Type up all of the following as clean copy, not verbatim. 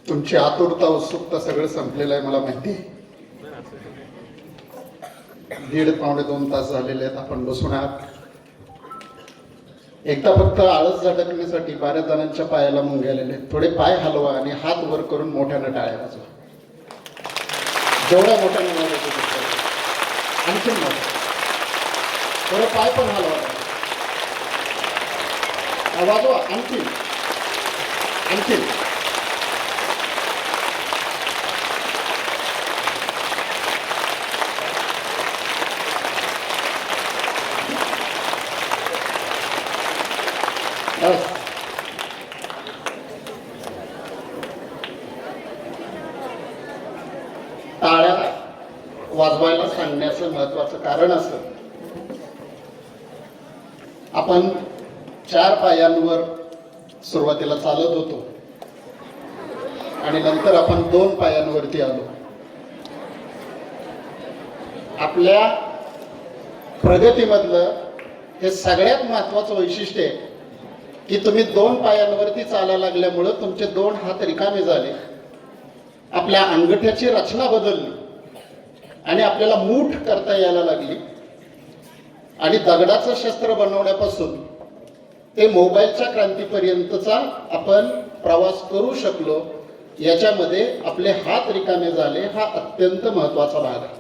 तुमची आतुरता उत्सुकता सगळं संपलेलं आहे मला माहिती आहे. 1.5-2 तास झालेले आहेत आपण बसून आहात. एकदा फक्त आळस झटकण्यासाठी बऱ्याच जणांच्या पायाला मुंग गेलेले आहेत. थोडे पाय हलवा आणि हात वर करून मोठ्यानं टाळ्या वाजवा. जेवढ्या मोठ्यानं वाजवायचं आणखीन मोठं. थोडे पाय पण हलवा, वाजवा आणखी आणखी. टाळ्या वाजवायला सांगण्याचं महत्वाचं कारण असं, आपण 4 पायांवर सुरुवातीला चालत होतो आणि नंतर आपण 2 पायांवरती आलो. आपल्या प्रगतीमधलं हे सगळ्यात महत्वाचं वैशिष्ट्य आहे की तुम्ही 2 पायांवरती चालायला लागल्यामुळं तुमचे 2 हात रिकामे झाले, आपल्या अंगठ्याची रचना बदलली आणि आपल्याला मूठ करता यायला लागली. आणि दगडाचं शस्त्र बनवण्यापासून ते मोबाईलच्या क्रांतीपर्यंतचा आपण प्रवास करू शकलो. याच्यामध्ये आपले हात रिकामे झाले, हा अत्यंत महत्वाचा भाग आहे.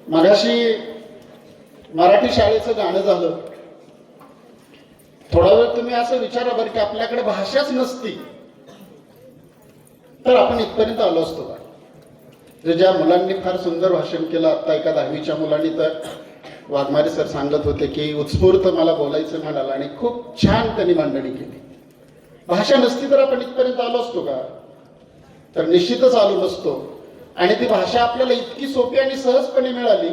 मगाशी मराठी शाळेचं गाणं झालं. थोडा वेळ तुम्ही असं विचारा बरं की आपल्याकडे भाषाच नसती तर आपण इथपर्यंत आलो असतो का? ज्या मुलांनी फार सुंदर भाषण केलं, आता एका 10वीच्या मुलांनी, तर वाघमारे सर सांगत होते की उत्स्फूर्त मला बोलायचं म्हणाला आणि खूप छान त्यांनी मांडणी केली. भाषा नसती तर आपण इथपर्यंत आलो असतो का? तर निश्चितच आलो नसतो. आणि ती भाषा आपल्याला इतकी सोपी आणि सहजपणे मिळाली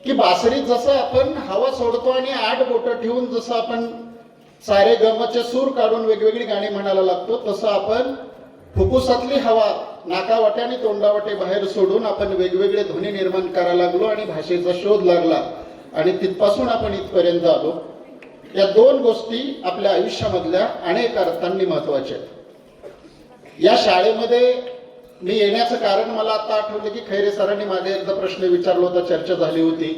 की बासरीत जसं आपण हवा सोडतो आणि 8 बोटं ठेवून जसं आपण सारे गमचे सूर काढून वेगवेगळी गाणी म्हणायला लागतो, तसं आपण फुफ्फुसातली हवा नाकावाटे आणि तोंडावाटे बाहेर सोडून आपण वेगवेगळे ध्वनी निर्माण करायला लागलो आणि भाषेचा शोध लागला आणि तिथपासून आपण इथपर्यंत आलो. या 2 गोष्टी आपल्या आयुष्यामधल्या अनेक अर्थांनी महत्वाच्या आहेत. या शाळेमध्ये मी येण्याचं कारण मला आता आठवलं की खैरे सरांनी मागे एकदा प्रश्न विचारला होता, चर्चा झाली होती.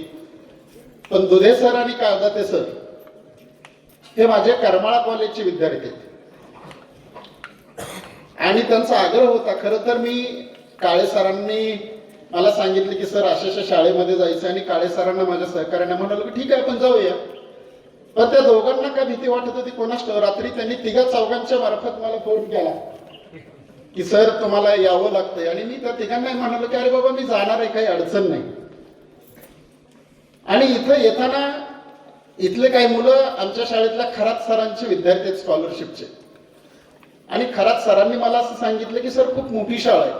पण दुधे सर आणि काळदाते सर हे माझे करमाळा कॉलेजचे विद्यार्थी आहेत आणि त्यांचा आग्रह होता. खरं तर मी काळे सरांनी मला सांगितलं की सर अशाशा शाळेमध्ये जायचं आणि काळे सरांना माझ्या सहकार्याने म्हणालो की ठीक आहे आपण जाऊया. पण त्या दोघांना काय भीती वाटत होती कोणास ठाऊक. रात्री त्यांनी 3-4 मार्फत मला फोन केला की सर तुम्हाला यावं लागतंय. आणि मी त्या तिघांना म्हणालो की अरे बाबा मी जाणार आहे, काही अडचण नाही. आणि इथं येताना इथले काही मुलं आमच्या शाळेतल्या खरात सरांचे विद्यार्थी आहेत, स्कॉलरशिपचे. आणि खरात सरांनी मला असं सांगितलं की सर खूप मोठी शाळा आहे,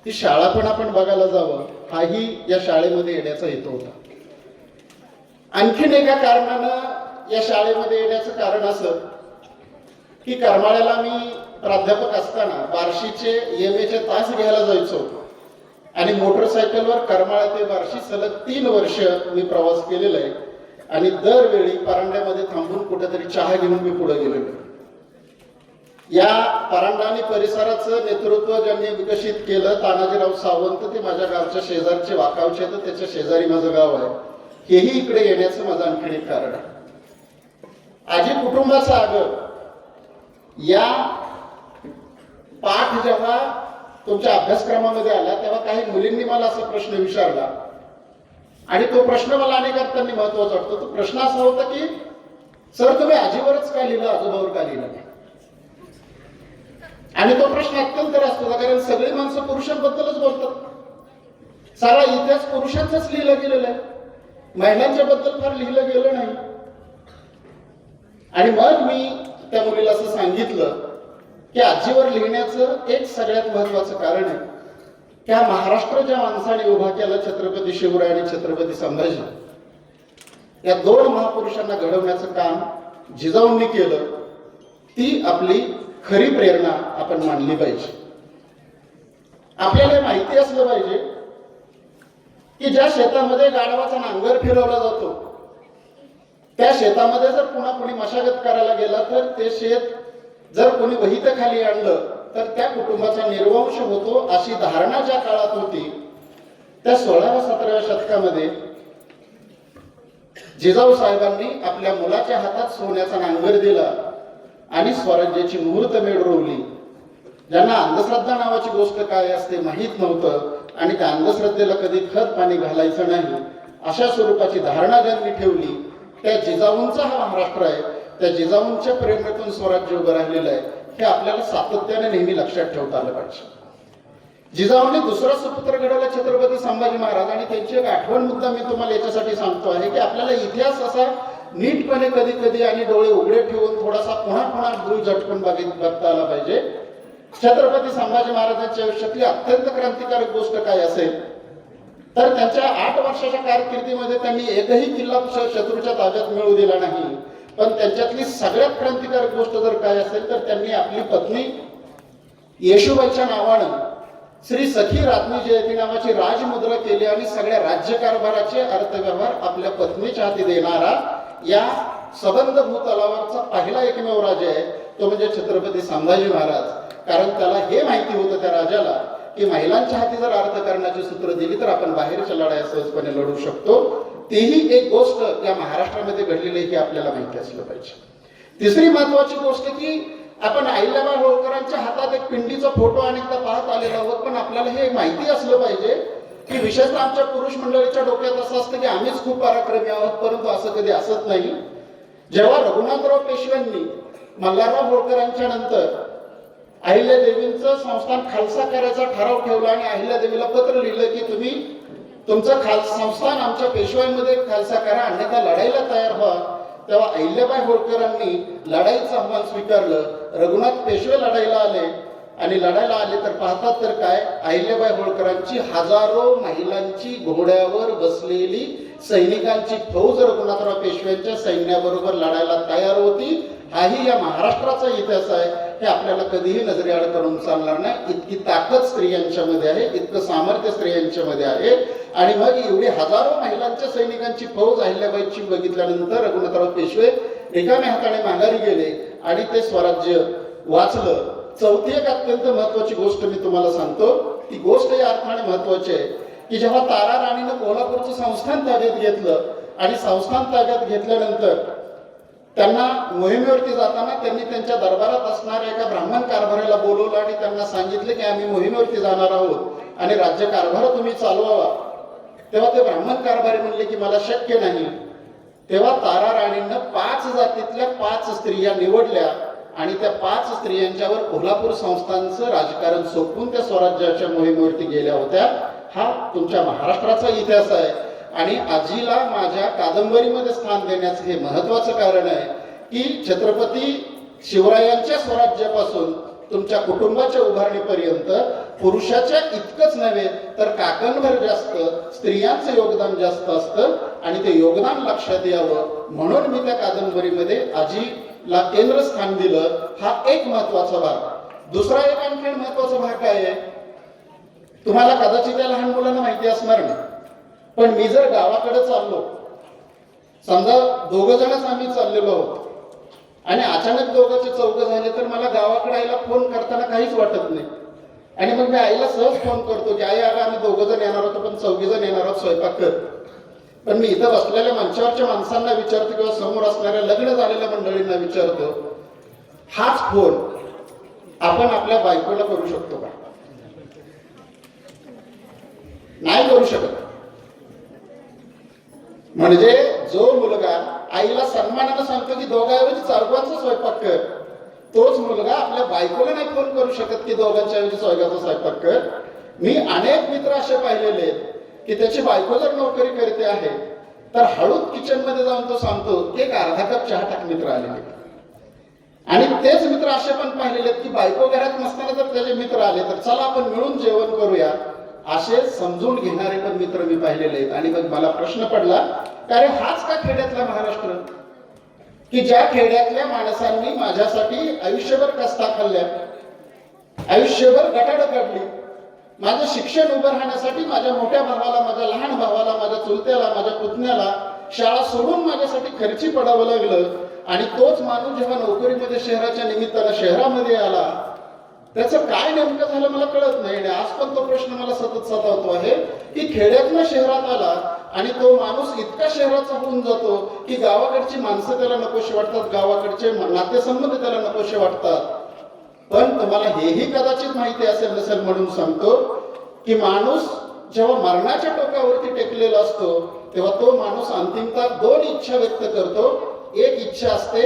ती शाळा पण आपण बघायला जावं, हाही या शाळेमध्ये येण्याचा हेतू होता. आणखीन एका कारणानं या शाळेमध्ये येण्याचं कारण असं की करमाळ्याला मी प्राध्यापक असताना बार्शीचे EMAचे तास घ्यायला जायचो आणि मोटरसायकलवर करमाळा ते बार्शी सलग 3 वर्ष मी प्रवास केलेला आहे. आणि दरवेळी परांड्यामध्ये थांबून कुठेतरी चहा घेऊन मी पुढे गेलेलो. या परांडा आणि परिसराचं नेतृत्व ज्यांनी विकसित केलं, तानाजीराव सावंत, ते माझ्या गावच्या शेजारचे वाकावचे, तर त्याच्या शेजारी माझं गाव आहे. हेही इकडे येण्याचं माझं आणखीन एक कारण आहे. आजी कुटुंबाचा आगर या पाठ जेव्हा तुमच्या अभ्यासक्रमामध्ये आला तेव्हा काही मुलींनी मला असा प्रश्न विचारला आणि तो प्रश्न मला अनेक अर्थांनी महत्वाचा वाटतो. तो प्रश्न असा होता की सर तुम्ही आजीवरच का लिहिलं, आजोबावर का लिहिलं नाही? आणि तो प्रश्न अत्यंत रास्त होता, कारण सगळी माणसं पुरुषांबद्दलच बोलतात. सारा इतिहास पुरुषांचाच लिहिला गेलेला आहे, महिलांच्या बद्दल फार लिहिलं गेलं नाही. आणि मग मी त्या मुलीला असं सांगितलं की आजीवर लिहिण्याचं एक सगळ्यात महत्वाचं कारण आहे की हा महाराष्ट्र ज्या माणसाने उभा केला, छत्रपती शिवराय आणि छत्रपती संभाजी, या 2 महापुरुषांना घडवण्याचं काम जिजाऊंनी केलं. ती आपली खरी प्रेरणा आपण मानली पाहिजे. आपल्याला माहिती असलं पाहिजे की ज्या शेतामध्ये गाढवाचा नांगर फिरवला जातो त्या शेतामध्ये जर पुन्हा कोणी मशागत करायला गेला तर ते शेत जर कोणी वहितेखाली आणलं तर त्या कुटुंबाचा निर्वंश होतो, अशी धारणा ज्या काळात होती त्या 16व्या-17व्या शतकामध्ये जिजाऊ साहेबांनी आपल्या मुलाच्या हातात सोन्याचा नांगर दिला आणि स्वराज्याची मुहूर्तमेढ रोवली. ज्यांना अंधश्रद्धा नावाची गोष्ट काय असते माहीत नव्हतं आणि त्या अंधश्रद्धेला कधी खत पाणी घालायचं नाही अशा स्वरूपाची धारणा ज्यांनी ठेवली, त्या जिजाऊंचा हा महाराष्ट्र आहे. त्या जिजाऊंच्या प्रेरणेतून स्वराज्य उभं राहिलेलं आहे, हे आपल्याला सातत्याने नेहमी लक्षात ठेवता आलं पाहिजे. जिजाऊंनी दुसरा सुपुत्र घडवला छत्रपती संभाजी महाराज, आणि त्यांची एक आठवण मुद्दा मी तुम्हाला याच्यासाठी सांगतो आहे की आपल्याला इतिहास असा नीटपणे कधी कधी आणि डोळे उघडे ठेवून थोडासा पुन्हा पुन्हा भूल झटकून बघता आला पाहिजे. छत्रपती संभाजी महाराजांच्या आयुष्यातली अत्यंत क्रांतिकारक गोष्ट काय असेल तर त्यांच्या 8 वर्षाच्या कारकिर्दीमध्ये त्यांनी एकही किल्ला शत्रूच्या ताब्यात मिळवू दिला नाही. पण त्यांच्यातली सगळ्यात क्रांतिकारक गोष्ट जर काय असेल तर त्यांनी आपली पत्नी येशूबाईच्या नावानं श्री सखी राज्ञी जयती नावाची राजमुद्रा केली आणि सगळ्या राज्यकारभाराचे अर्थव्यवहार आपल्या पत्नीच्या हाती देणारा या सबंध भूतलावरचा पहिला एकमेव राजा आहे तो म्हणजे छत्रपती संभाजी महाराज. कारण त्याला हे माहिती होतं त्या राजाला की महिलांच्या हाती जर अर्थकारणाची सूत्र दिली तर आपण बाहेरच्या लढाया सहजपणे लढू शकतो. तीही एक गोष्ट या महाराष्ट्रामध्ये घडलेली आहे की आपल्याला माहिती असलं पाहिजे. तिसरी महत्वाची गोष्ट की आपण अहिल्याबाई होळकरांच्या हातात एक पिंडीचा फोटो अनेकदा पाहत आलेलो आहोत, पण आपल्याला हे माहिती असलं पाहिजे की विशेषतः आमच्या पुरुष मंडळीच्या डोक्यात असं असतं की आम्हीच खूप पराक्रमी आहोत, परंतु असं कधी असत नाही. जेव्हा रघुनाथराव पेशव्यांनी मल्हारराव होळकरांच्या नंतर अहिल्यादेवींचं संस्थान खालसा करायचा ठराव ठेवला आणि अहिल्यादेवीला पत्र लिहिलं की तुम्ही तुमचं संस्थान आमच्या पेशवाईमध्ये खालसा करा, अन्यथा लढाईला तयार व्हा, तेव्हा अहिल्याबाई होळकरांनी लढाईचं आव्हान स्वीकारलं. रघुनाथ पेशवे लढाईला आले आणि लढायला आले तर पाहतात तर काय, अहिल्याबाई होळकरांची हजारो महिलांची घोड्यावर बसलेली सैनिकांची फौज रघुनाथराव पेशव्यांच्या सैन्याबरोबर लढायला तयार होती. हाही या महाराष्ट्राचा इतिहास आहे, हे आपल्याला कधीही नजरेआड करून चालणार नाही. इतकी ताकद स्त्रियांच्या मध्ये आहे, इतकं सामर्थ्य स्त्रियांच्या मध्ये आहे. आणि मग एवढी हजारो महिलांच्या सैनिकांची फौज अहिल्याबाईची बघितल्यानंतर रघुनाथराव पेशवे रिकाम्या हाताने माघारी गेले आणि ते स्वराज्य वाचलं. चौथी एक अत्यंत महत्वाची गोष्ट मी तुम्हाला सांगतो. ती गोष्ट या अर्थाने महत्वाची आहे की जेव्हा तारा राणीनं कोल्हापूरचं संस्थान ताब्यात घेतलं आणि संस्थान ताब्यात घेतल्यानंतर त्यांना मोहिमेवरती जाताना त्यांनी त्यांच्या दरबारात असणाऱ्या एका ब्राह्मण कारभाराला बोलवलं आणि त्यांना सांगितलं की आम्ही मोहिमेवरती जाणार आहोत आणि राज्य कारभार तुम्ही चालवावा. तेव्हा ते ब्राह्मण कारभारी म्हणले की मला शक्य नाही. तेव्हा तारा राणीनं 5 जातीतल्या 5 स्त्रिया निवडल्या आणि त्या 5 स्त्रियांच्यावर कोल्हापूर संस्थानचं राजकारण सोपवून त्या स्वराज्याच्या मोहिमेवरती गेल्या होत्या. हा तुमच्या महाराष्ट्राचा इतिहास आहे आणि आजीला माझ्या कादंबरीमध्ये स्थान देण्याचं हे महत्वाचं कारण आहे की छत्रपती शिवरायांच्या स्वराज्यापासून तुमच्या कुटुंबाच्या उभारणीपर्यंत पुरुषाच्या इतकंच नव्हे तर काकणभर जास्त स्त्रियांचं योगदान जास्त असतं आणि ते योगदान लक्षात यावं म्हणून मी त्या कादंबरीमध्ये आजीला केंद्रस्थान दिलं. हा एक महत्वाचा भाग. दुसरा एक आणखी महत्वाचा भाग काय आहे, तुम्हाला कदाचित या लहान मुलांना माहिती असणार नाही, पण मी जर गावाकडे चाललो, समजा 2 जणच आम्ही चाललेलो आहोत आणि अचानक दोघांचे 4 झाले तर मला गावाकडे आईला फोन करताना काहीच वाटत नाही. आणि मग मी आईला सहज फोन करतो की आई अगं आम्ही 2 जण येणार होतो पण 4 जण येणार आहोत, स्वयंपाक कर. पण मी इथं बसलेल्या मंचावरच्या माणसांना विचारतो किंवा समोर असणाऱ्या लग्न झालेल्या मंडळींना विचारतो, हाच फोन आपण आपल्या बायकोला करू शकतो का? नाही करू शकत. म्हणजे जो मुलगा आईला सन्मानानं सांगतो की दोघांऐवजी 4 स्वयंपाक कर, तोच मुलगा आपल्या बायकोला नाही फोन करू शकत की दोघांच्या ऐवजी 4 स्वयंपाक कर. मी अनेक मित्र असे पाहिलेले की त्याची बायको जर नोकरी करते आहे तर हळूच किचन मध्ये जाऊन तो सांगतो की एक अर्धा कप चहा टाक, मित्र आलेले. आणि तेच मित्र असे पण पाहिलेले की बायको घरात नसताना जर त्याचे मित्र आले तर चला आपण मिळून जेवण करूया, असे समजून घेणारे पण मित्र मी पाहिलेले आहेत. आणि मग मला प्रश्न पडला की अरे हाच का खेड्यातला महाराष्ट्र की ज्या खेड्यातल्या माणसांनी माझ्यासाठी आयुष्यभर कष्टा खाल्ल्या, आयुष्यभर गटाडं काढली, माझं शिक्षण उभं राहण्यासाठी माझ्या मोठ्या भावाला, माझ्या लहान भावाला, माझ्या चुलत्याला, माझ्या पुतण्याला शाळा सोडून माझ्यासाठी खर्ची पडावं लागलं आणि तोच माणूस जेव्हा नोकरीमध्ये शहराच्या निमित्तानं शहरामध्ये आला, त्याचं काय नेमकं झालं मला कळत नाही. आणि आज पण तो प्रश्न मला सतत सतावतो आहे की खेड्यातनं शहरात आला आणि तो माणूस इतका शहराचा होऊन जातो की गावाकडची माणसं त्याला नकोशी वाटतात, गावाकडचे नातेसंबंध त्याला नकोशे वाटतात. पण तुम्हाला हेही कदाचित माहिती असेल नसेल म्हणून सांगतो की माणूस जेव्हा मरणाच्या टोकावरती टेकलेला असतो तेव्हा तो माणूस अंतिमतः दोन इच्छा व्यक्त करतो. एक इच्छा असते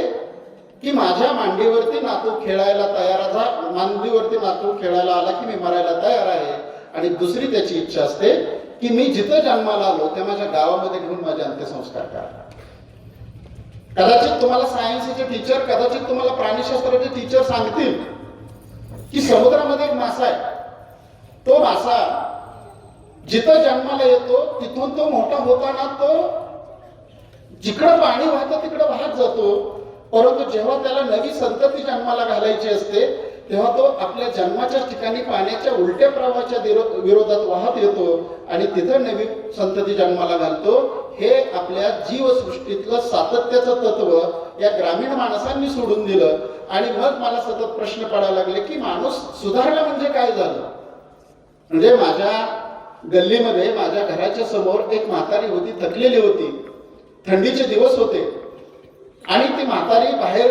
की माझ्या मांडीवरती नातू खेळायला तयार मांडीवरती नातू खेळायला आला की मी मरायला तयार आहे. आणि दुसरी त्याची इच्छा असते की मी जिथं जन्माला आलो त्या माझ्या गावामध्ये घेऊन माझे अंत्यसंस्कार करा. कदाचित तुम्हाला सायन्सचे टीचर, कदाचित तुम्हाला प्राणीशास्त्राचे टीचर सांगतील की समुद्रामध्ये एक मासा आहे, तो मासा जिथं जन्माला येतो तिथून तो मोठा होताना तो जिकडं पाणी वाहतं तिकडं वाहत जातो. परंतु जेव्हा त्याला नवी संतती जन्माला घालायची असते तेव्हा तो आपल्या जन्माच्या ठिकाणी पाण्याच्या उलट्या प्रवाहाच्या विरोधात वाहत येतो आणि तिथं नवी संतती जन्माला घालतो. हे आपल्या जीवसृष्टीतलं सातत्याचं तत्व या ग्रामीण माणसांनी सोडून दिलं. आणि मग मला सतत प्रश्न पडायला लागले की माणूस सुधारला म्हणजे काय झालं. म्हणजे माझ्या गल्लीमध्ये माझ्या घराच्या समोर एक म्हातारी होती, थकलेली होती, थंडीचे दिवस होते आणि ती म्हातारी बाहेर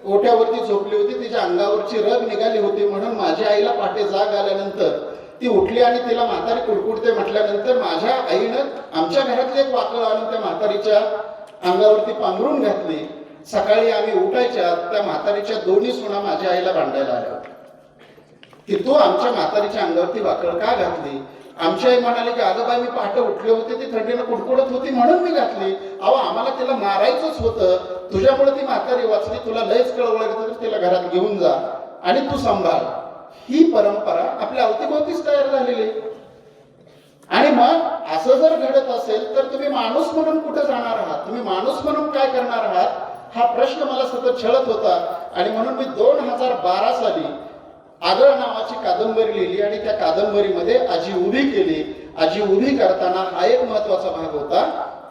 ओट्यावरती झोपली होती, तिच्या अंगावरची रग निघाली होती. म्हणून माझ्या आईला पहाटे जाग आल्यानंतर ती उठली आणि तिला म्हातारी कुडकुडते म्हटल्यानंतर माझ्या आईनं आमच्या घरातले एक वाकळ आणून त्या म्हातारीच्या अंगावरती पांघरून घातली. सकाळी आम्ही उठायच्या त्या म्हातारीच्या दोन्ही सुना माझ्या आईला भांडायला आल्या होत्या की तू आमच्या म्हातारीच्या अंगावरती वाकळ का घातली. आमची आई म्हणाली की अगं बाई मी पहाटे उठले होते, ती थंडीनं कुडकुडत होती म्हणून मी घातली. अहो आम्हाला तिला मारायचंच होतं, तुझ्यामुळे ती म्हातारी वाचली, तुला लयच कळवलं तर तिला घरात घेऊन जा आणि तू सांभाळ. ही परंपरा आपल्या अवतीभोवतीच तयार झालेली. आणि मग असं जर घडत असेल तर तुम्ही माणूस म्हणून कुठे जाणार आहात, तुम्ही माणूस म्हणून काय करणार आहात, हा प्रश्न मला सतत छळत होता. आणि म्हणून मी 2012 साली आगळ नावाची कादंबरी लिहिली आणि त्या कादंबरीमध्ये आजी उभी केली. आजी उभी करताना हा एक महत्वाचा भाग होता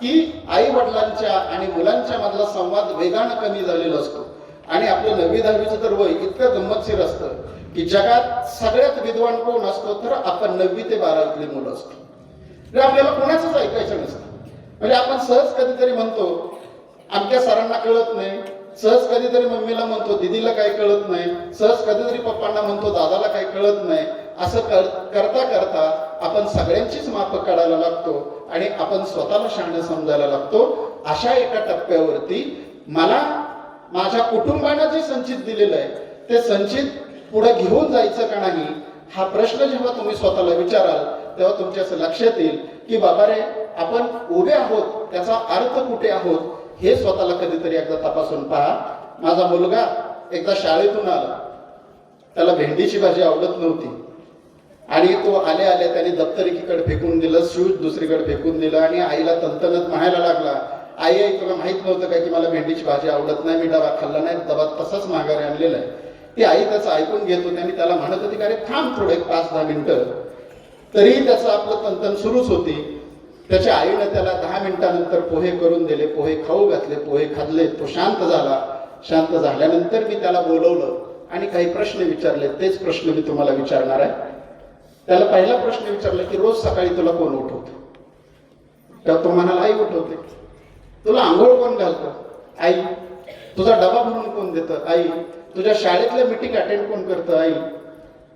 की आई वडिलांच्या आणि मुलांच्या मधला संवाद वेगानं कमी झालेला असतो. आणि आपलं 9वी-10वीचं तर वय इतकं गंमतशीर असतं की जगात सगळ्यात विद्वान कोण असतो तर आपण 9वी ते 12वीतली मुलं असतो. म्हणजे आपल्याला कोणाचंच ऐकायचं नसतं. म्हणजे आपण सहज कधीतरी म्हणतो आमच्या सरांना कळत नाही, सहज कधीतरी मम्मीला म्हणतो दीदीला काही कळत नाही, सहज कधीतरी पप्पांना म्हणतो दादाला काही कळत नाही. असं करता करता आपण सगळ्यांचीच मापं काढायला लागतो आणि आपण स्वतःला शहाणं समजायला लागतो. अशा एका टप्प्यावरती मला माझ्या कुटुंबानं जे संचित दिलेलं आहे ते संचित पुढे घेऊन जायचं का नाही, हा प्रश्न जेव्हा तुम्ही स्वतःला विचाराल तेव्हा तुमच्या असं लक्षात येईल की बाबा रे आपण उभे आहोत त्याचा अर्थ कुठे आहोत हे स्वतःला कधीतरी एकदा तपासून पहा. माझा मुलगा एकदा शाळेतून आला, त्याला भेंडीची भाजी आवडत नव्हती आणि तो आल्या आल्या त्याने दप्तर एकीकडे फेकून दिलं, शूज दुसरीकडे फेकून दिलं आणि आईला तंतनत म्हणायला लागला, आई आई तुला माहित नव्हतं का की मला भेंडीची भाजी आवडत नाही, मी डबा खाल्ला नाही, डबा तसाच माघारी आणलेला आहे. ती आई त्याचं ऐकून घेत होती आणि त्याला म्हणत होती का रे थांब थोडे 5-10 मिनिटं. तरीही त्याचं आपलं तंतन सुरूच होती. त्याच्या आईनं त्याला 10 मिनिटानंतर पोहे करून दिले, पोहे खाऊ घातले, पोहे खाल्ले, तो शांत झाला. शांत झाल्यानंतर मी त्याला बोलवलं आणि काही प्रश्न विचारले. तेच प्रश्न मी तुम्हाला विचारणार आहे. त्याला पहिला प्रश्न विचारला की रोज सकाळी तुला कोण उठवतं? तेव्हा तो म्हणाला आई उठवते. तुला आंघोळ कोण घालतं? आई. तुझा डबा भरून कोण देतं? आई. तुझ्या शाळेतल्या मीटिंग अटेंड कोण करतं? आई.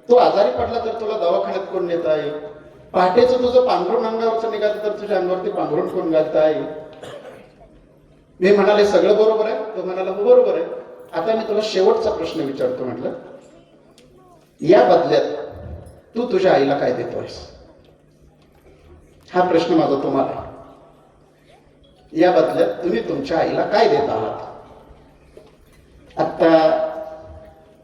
तू आजारी पडला तर तुला दवाखान्यात कोण नेतं? आई. पहाटेचं तुझं पांघरून अंगावरचं निघालं तर तुझ्या अंगावरती पांघरून कोण घालतं? आई. मी म्हणाले सगळं बरोबर आहे. तो म्हणाला हो बरोबर आहे. आता मी तुला शेवटचा प्रश्न विचारतो. म्हटलं या बदल्यात तू तुझ्या आईला काय देतोयस? हा प्रश्न माझा तुम्हाला आहे. या बदल्यात तुम्ही तुमच्या आईला काय देत आहात? आता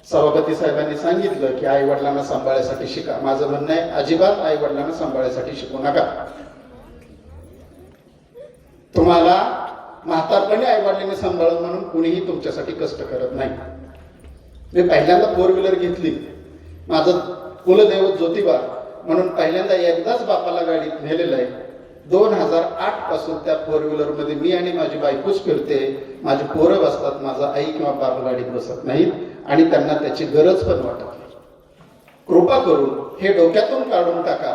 सभापती साहेबांनी सांगितलं की आई वडिलांना सांभाळायसाठी शिका. माझं म्हणणं आहे अजिबात आई वडिलांना सांभाळायसाठी शिकू नका. तुम्हाला म्हातारपणी आई वडिलांनी सांभाळून म्हणून कुणीही तुमच्यासाठी कष्ट करत नाही. मी पहिल्यांदा 4 व्हीलर घेतली. माझं कुलदैवत ज्योतिबा म्हणून पहिल्यांदा एकदाच बापाला गाडीत नेलेलं आहे. 2008 पासून त्या 4 व्हीलर मध्ये मी आणि माझी बायकोच फिरते, माझी पोरं बसतात, माझा आई किंवा बाप गाडीत बसत नाहीत आणि त्यांना त्याची गरज पण वाटत नाही. कृपा करून हे डोक्यातून काढून टाका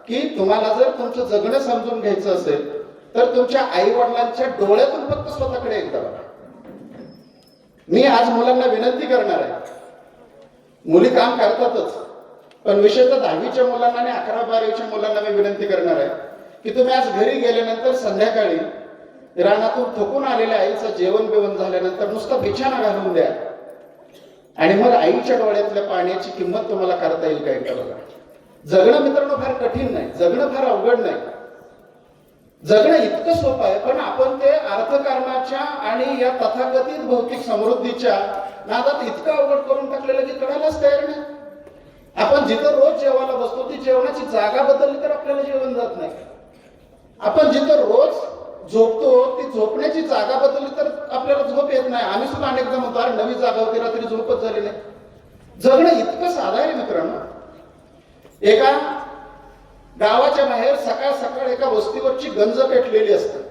की तुम्हाला जर तुमचं जगणं समजून घ्यायचं असेल तर तुमच्या आई वडिलांच्या डोळ्यातून फक्त स्वतःकडे एकदा बघा. मी आज मुलांना विनंती करणार आहे, मुली काम करतातच, पण विशेषतः 10वीच्या मुलांना आणि 11-12वीच्या मुलांना मी विनंती करणार आहे की तुम्ही आज घरी गेल्यानंतर संध्याकाळी रानातून थकून आलेल्या आईचं जेवण बिवण झाल्यानंतर नुसता बिछाना घालून द्या आणि मग आईच्या डोळ्यातल्या पाण्याची किंमत तुम्हाला करता येईल काय का बघा. जगणं मित्रांनो फार कठीण नाही, जगणं फार अवघड नाही, जगणं इतकं सोपं आहे, पण आपण ते अर्थकारणाच्या आणि या तथाकथित भौतिक समृद्धीच्या नादात इतकं अवघड करून टाकलेलं की कळायलाच तयार नाही. आपण जिथं रोज जेवायला बसतो ती जेवणाची जागा बदलली तर आपल्याला जेवण जात नाही. आपण जिथं रोज झोपतो ती झोपण्याची जागा बदलली तर आपल्याला झोप येत नाही. आम्ही सुद्धा अनेकदा म्हणतो अरे नवी जागा होती, रात्री झोपच झाली नाही. जगणं इतकं साधं आहे मित्रांनो. एका गावाच्या बाहेर सकाळ सकाळ एका वस्तीवरची गंज पेटलेली असते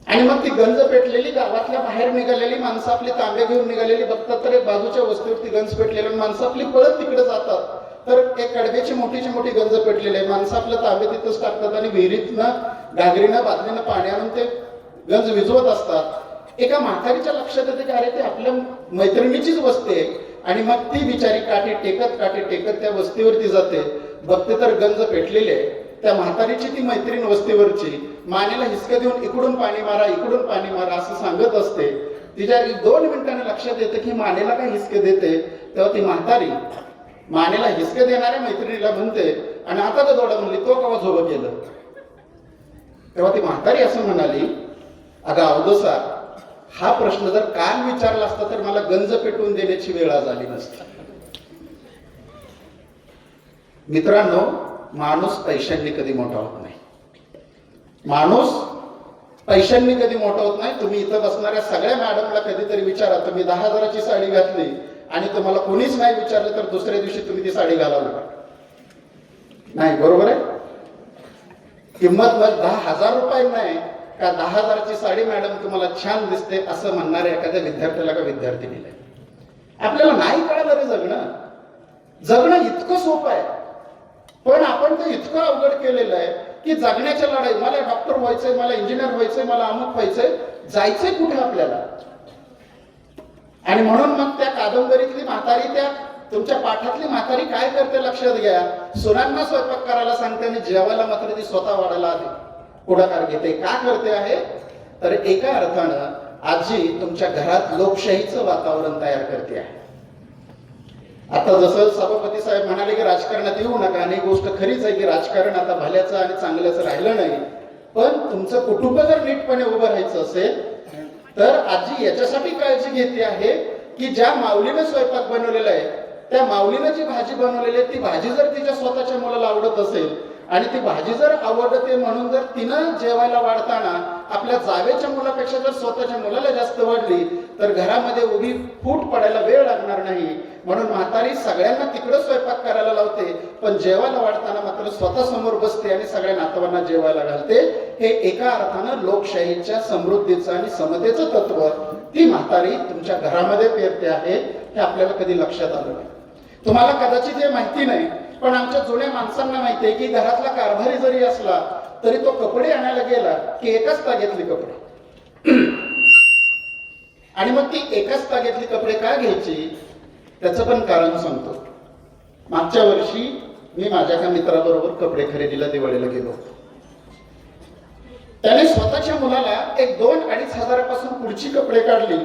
आणि मग ती गंज पेटलेली गावातल्या बाहेर निघालेली माणसं आपली तांबे घेऊन निघालेली बघतात तर एक बाजूच्या वस्तीवरती गंज पेटलेली माणसं आपली पळत तिकडे जातात तर एक कडब्याची मोठी गंज पेटलेली आहे. माणसं आपलं तांबे तिथंच टाकतात आणि विहिरीतनं घागरीनं बादलीनं पाणी आणून ते गंज विझवत असतात. एका म्हातारीच्या लक्षात येते की अरे ते आपल्या मैत्रिणीचीच वस्ती आहे आणि मग ती बिचारी काठी टेकत त्या वस्तीवरती जाते, बघते तर गंज पेटलेली आहे. त्या म्हातारीची ती मैत्रीण वस्तीवरची मानेला हिसका देऊन इकडून पाणी मारा असं सांगत असते. तिच्या 2 मिनिटांनी लक्षात येतं की मानेला काय हिसके देते, तेव्हा ती म्हातारी मानेला हिसके देणाऱ्या मैत्रिणीला म्हणते आणि आता का दोडा म्हणली तो केव्हा झोप केलं. तेव्हा ती म्हातारी असं म्हणाली, अगं अवदसा, हा प्रश्न जर काल विचारला असता तर मला गंज पेटवून देण्याची वेळ आज आली नसती. मित्रांनो, माणूस पैशांनी कधी मोठा होत नाही. माणूस पैशांनी कधी मोठा होत नाही. तुम्ही इथं बसणाऱ्या सगळ्या मॅडमला कधीतरी विचारा, तुम्ही 10,000ची साडी घातली आणि तुम्हाला कोणीच नाही विचारलं तर दुसऱ्या दिवशी तुम्ही ती साडी घालाल का? नाही, बरोबर आहे. किंमत मग 10,000 रुपये नाही का 10,000ची साडी मॅडम तुम्हाला छान दिसते असं म्हणणाऱ्या एखाद्या विद्यार्थ्याला का विद्यार्थिनीला आपल्याला नाही कळलं रे. जगणं इतकं सोपं आहे पण आपण ते इतकं अवघड केलेलं आहे की जगण्याच्या लढाई, मला डॉक्टर व्हायचंय, मला इंजिनियर व्हायचंय, मला अमुक व्हायचंय, जायचंय कुठे आपल्याला. आणि म्हणून मग त्या कादंबरीतली म्हातारी, त्या तुमच्या पाठातली म्हातारी काय करते लक्षात घ्या. सुनांना स्वयंपाक करायला सांगते आणि जेवायला मात्र ती स्वतः वाढायला आधी पुढाकार घेते. का करते आहे तर एका अर्थानं आजी तुमच्या घरात लोकशाहीचं वातावरण तयार करते आहे. आता जसं सभापती साहेब म्हणाले की राजकारणात येऊ नका, आणि गोष्ट खरीच आहे की राजकारण आता भल्याचं आणि चांगल्याचं राहिलं नाही. पण तुमचं कुटुंब जर नीटपणे उभं राहायचं असेल तर आजी याच्यासाठी काळजी घेते आहे की ज्या माऊलीनं स्वयंपाक बनवलेला आहे त्या माऊलीनं जी भाजी बनवलेली आहे ती भाजी जर तिच्या स्वतःच्या मुलाला आवडत असेल आणि ती भाजी जर आवडते म्हणून जर तिनं जेवायला वाढताना आपल्या जावेच्या मुलापेक्षा जर स्वतःच्या मुलाला जास्त वाढली तर घरामध्ये उभी फूट पडायला वेळ लागणार नाही. म्हणून म्हातारी सगळ्यांना तिकडं स्वयंपाक करायला लावते पण जेवायला वाढताना मात्र स्वतः समोर बसते आणि सगळ्या नातवांना जेवायला घालते. हे एका अर्थानं लोकशाहीच्या समृद्धीचं आणि समतेचं तत्व ती म्हातारी तुमच्या घरामध्ये पेरते आहे. हे आपल्याला कधी लक्षात आलं नाही. तुम्हाला कदाचित हे माहिती नाही पण आमच्या जुन्या माणसांना माहिती आहे की घरातला कारभारी जरी असला तरी तो कपडे आणायला गेला की एकाच ताग्यातले कपडे, आणि मग ती एकाच ताग्यातली कपडे का घ्यायची त्याचं पण कारण सांगतो. मागच्या वर्षी मी माझ्या एका मित्राबरोबर कपडे खरेदीला दिवाळीला गेलो. त्याने स्वतःच्या मुलाला एक 2-2.5 हजारापासून पुढची कपडे काढली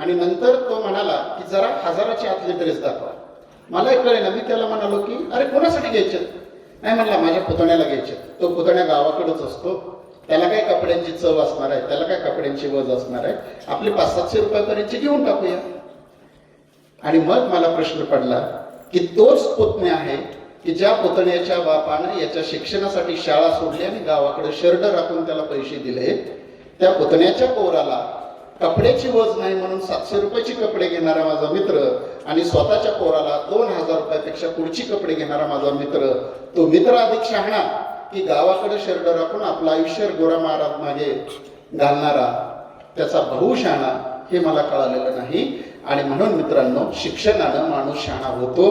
आणि नंतर तो म्हणाला की जरा 1000ची आतले ड्रेस दाखवा. मला एक कळेना. मी त्याला म्हणालो की अरे कोणासाठी घ्यायचे? नाही म्हणला माझ्या पुतण्याला घ्यायचे. तो पुतण्या गावाकडेच असतो, त्याला काय कपड्यांची चव असणार आहे, त्याला काय कपड्यांची वज असणार आहे, आपली 500-700 रुपयापर्यंतची घेऊन टाकूया. आणि मग मला प्रश्न पडला की तोच पुतण्या आहे की ज्या पुतण्याच्या बापानं याच्या शिक्षणासाठी शाळा सोडली आणि गावाकडे शर्ट राखून त्याला पैसे दिले, त्या पुतण्याच्या पोराला कपड्याची वज नाही म्हणून 700 रुपयाची कपडे घेणारा माझा मित्र आणि स्वतःच्या पोराला 2000 रुपयापेक्षा पुढची कपडे घेणारा माझा मित्र, तो मित्र अधिक शहाणा की गावाकडे शर्ट राखून आपलं आयुष्य गोरा महाराज मागे घालणारा त्याचा भाऊ शहाणा, हे मला कळालेलं नाही. आणि म्हणून मित्रांनो, शिक्षणानं माणूस शहाणा होतो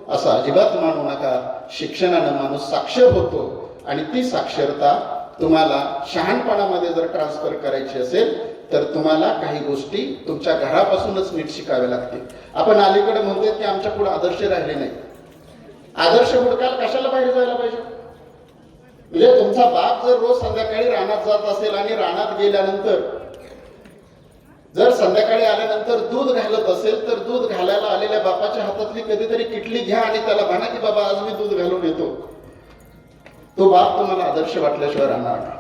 असं अजिबात मानू नका. शिक्षणानं माणूस साक्षर होतो आणि ती साक्षरता तुम्हाला शहाणपणामध्ये जर ट्रान्सफर करायची असेल तर तुम्हाला काही गोष्टी तुमच्या घरापासूनच नीट शिकाव्या लागतील. आपण अलीकडे म्हणतोय की आमच्या पुढे आदर्श राहिले नाही. आदर्श हुडकायला कशाला बाहेर जायला पाहिजे? म्हणजे तुमचा बाप जर रोज संध्याकाळी रानात जात असेल आणि रानात गेल्यानंतर जर संध्याकाळी आल्यानंतर दूध घालत असेल तर दूध घालायला आलेल्या बापाच्या हातातली कधीतरी किटली घ्या आणि त्याला म्हणा की बाबा आज मी दूध घालून येतो. तो बाप तुम्हाला आदर्श वाटल्याशिवाय राहणार नाही.